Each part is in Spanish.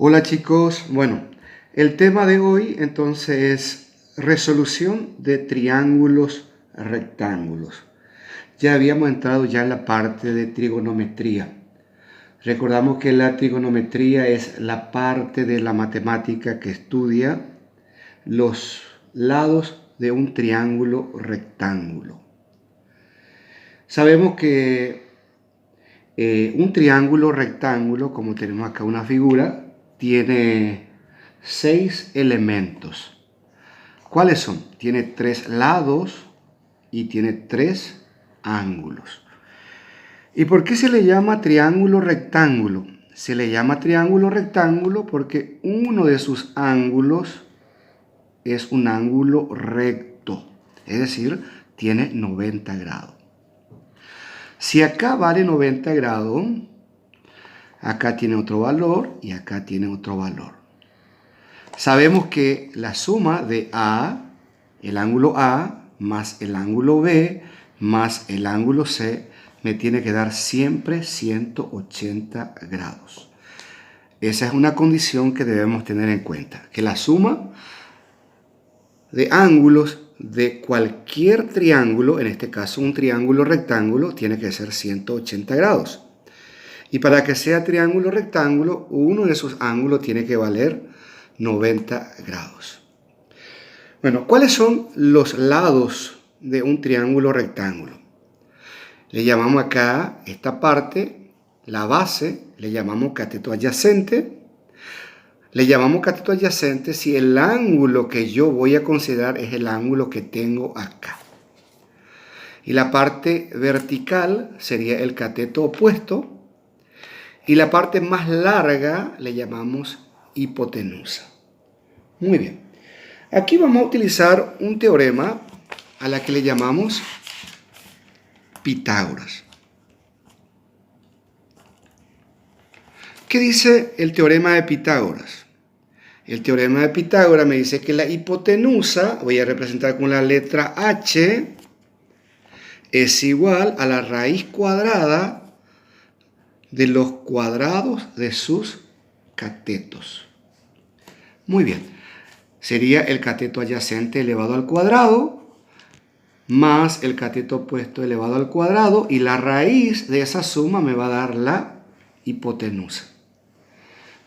Hola chicos, bueno, el tema de hoy entonces es resolución de triángulos rectángulos. Ya habíamos entrado ya en la parte de trigonometría. Recordamos que la trigonometría es la parte de la matemática que estudia los lados de un triángulo rectángulo. Sabemos que un triángulo rectángulo, como tenemos acá una figura, tiene 6 elementos. ¿Cuáles son? Tiene 3 lados y tiene 3 ángulos. ¿Y por qué se le llama triángulo rectángulo? Se le llama triángulo rectángulo porque uno de sus ángulos es un ángulo recto, es decir, tiene 90 grados. Si acá vale 90 grados, acá tiene otro valor y acá tiene otro valor. Sabemos que la suma de A, el ángulo A, más el ángulo B, más el ángulo C, me tiene que dar siempre 180 grados. Esa es una condición que debemos tener en cuenta, que la suma de ángulos de cualquier triángulo, en este caso un triángulo rectángulo, tiene que ser 180 grados. Y para que sea triángulo rectángulo, uno de sus ángulos tiene que valer 90 grados. Bueno, ¿cuáles son los lados de un triángulo rectángulo? Le llamamos acá esta parte, la base, le llamamos cateto adyacente. Le llamamos cateto adyacente si el ángulo que yo voy a considerar es el ángulo que tengo acá. Y la parte vertical sería el cateto opuesto. Y la parte más larga le llamamos hipotenusa. Muy bien. Aquí vamos a utilizar un teorema a la que le llamamos Pitágoras. ¿Qué dice el teorema de Pitágoras? El teorema de Pitágoras me dice que la hipotenusa, voy a representar con la letra H, es igual a la raíz cuadrada de los cuadrados de sus catetos. Muy bien. Sería el cateto adyacente elevado al cuadrado más el cateto opuesto elevado al cuadrado, y la raíz de esa suma me va a dar la hipotenusa.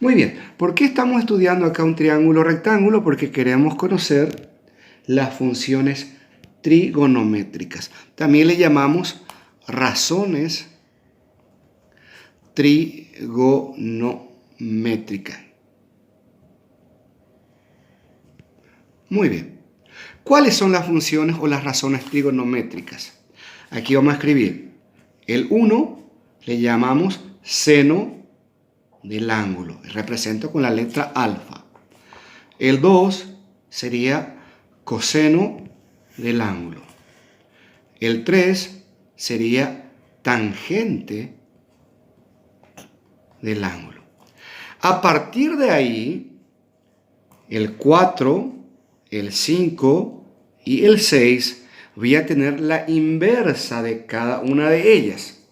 Muy bien, ¿por qué estamos estudiando acá un triángulo rectángulo? Porque queremos conocer las funciones trigonométricas. También le llamamos razones trigonométricas. Muy bien. ¿Cuáles son las funciones o las razones trigonométricas? Aquí vamos a escribir. El 1 le llamamos seno del ángulo. Represento con la letra alfa. El 2 sería coseno del ángulo. El 3 sería tangente del ángulo. A partir de ahí, el 4, el 5 y el 6 voy a tener la inversa de cada una de ellas.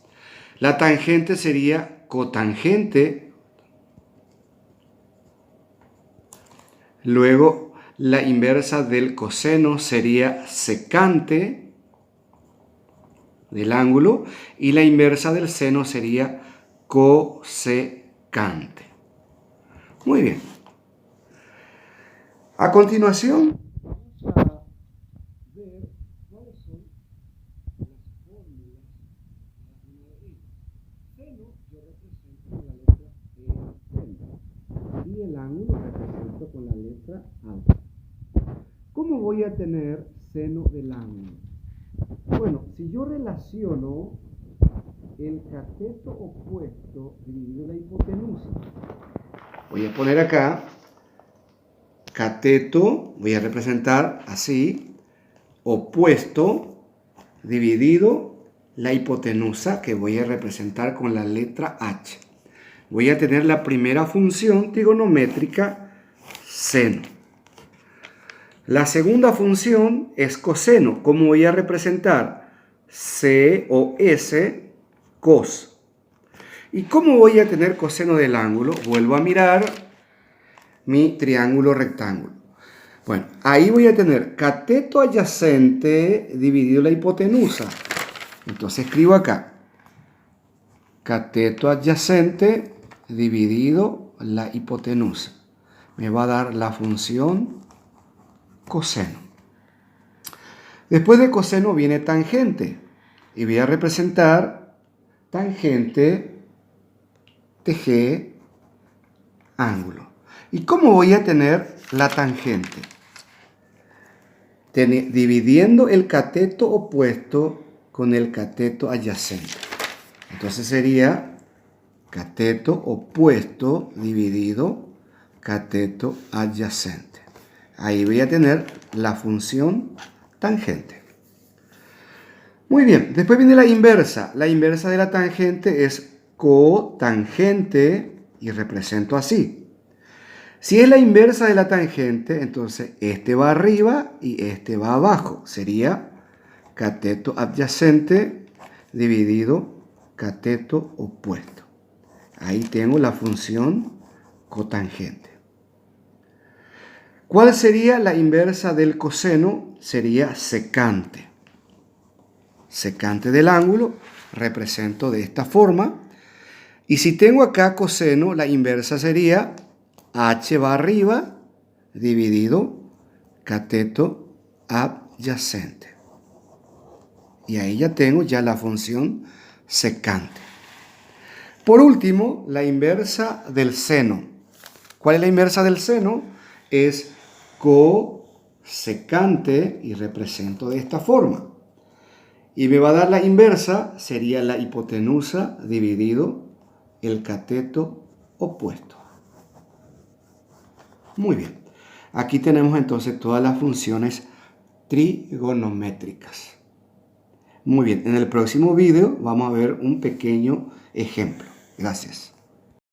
La tangente sería cotangente. Luego la inversa del coseno sería secante del ángulo. Y la inversa del seno sería cosecante. Muy bien. A continuación, vamos a ver cuáles son las fórmulas de cada una de ellas. Seno yo represento con la letra seno y el ángulo represento con la letra alfa. ¿Cómo voy a tener seno del ángulo? Bueno, si yo relaciono el cateto opuesto dividido la hipotenusa, voy a poner acá cateto, voy a representar así, opuesto dividido la hipotenusa, que voy a representar con la letra H. Voy a tener la primera función trigonométrica, seno. La segunda función es coseno. ¿Cómo voy a representar? C o S, cos. ¿Y cómo voy a tener coseno del ángulo? Vuelvo a mirar mi triángulo rectángulo. Bueno, ahí voy a tener cateto adyacente dividido la hipotenusa. Entonces escribo acá, cateto adyacente dividido la hipotenusa. Me va a dar la función coseno. Después de coseno viene tangente. Y voy a representar tangente TG ángulo. ¿Y cómo voy a tener la tangente? Dividiendo el cateto opuesto con el cateto adyacente. Entonces sería cateto opuesto dividido cateto adyacente. Ahí voy a tener la función tangente. Muy bien, después viene la inversa. La inversa de la tangente es cotangente y represento así. Si es la inversa de la tangente, entonces este va arriba y este va abajo. Sería cateto adyacente dividido cateto opuesto. Ahí tengo la función cotangente. ¿Cuál sería la inversa del coseno? Sería secante. Secante del ángulo, represento de esta forma. Y si tengo acá coseno, la inversa sería h va arriba dividido cateto adyacente. Y ahí ya tengo la función secante. Por último, la inversa del seno. ¿Cuál es la inversa del seno? Es cosecante y represento de esta forma. Y me va a dar la inversa, sería la hipotenusa dividido el cateto opuesto. Muy bien. Aquí tenemos entonces todas las funciones trigonométricas. Muy bien. En el próximo video vamos a ver un pequeño ejemplo. Gracias.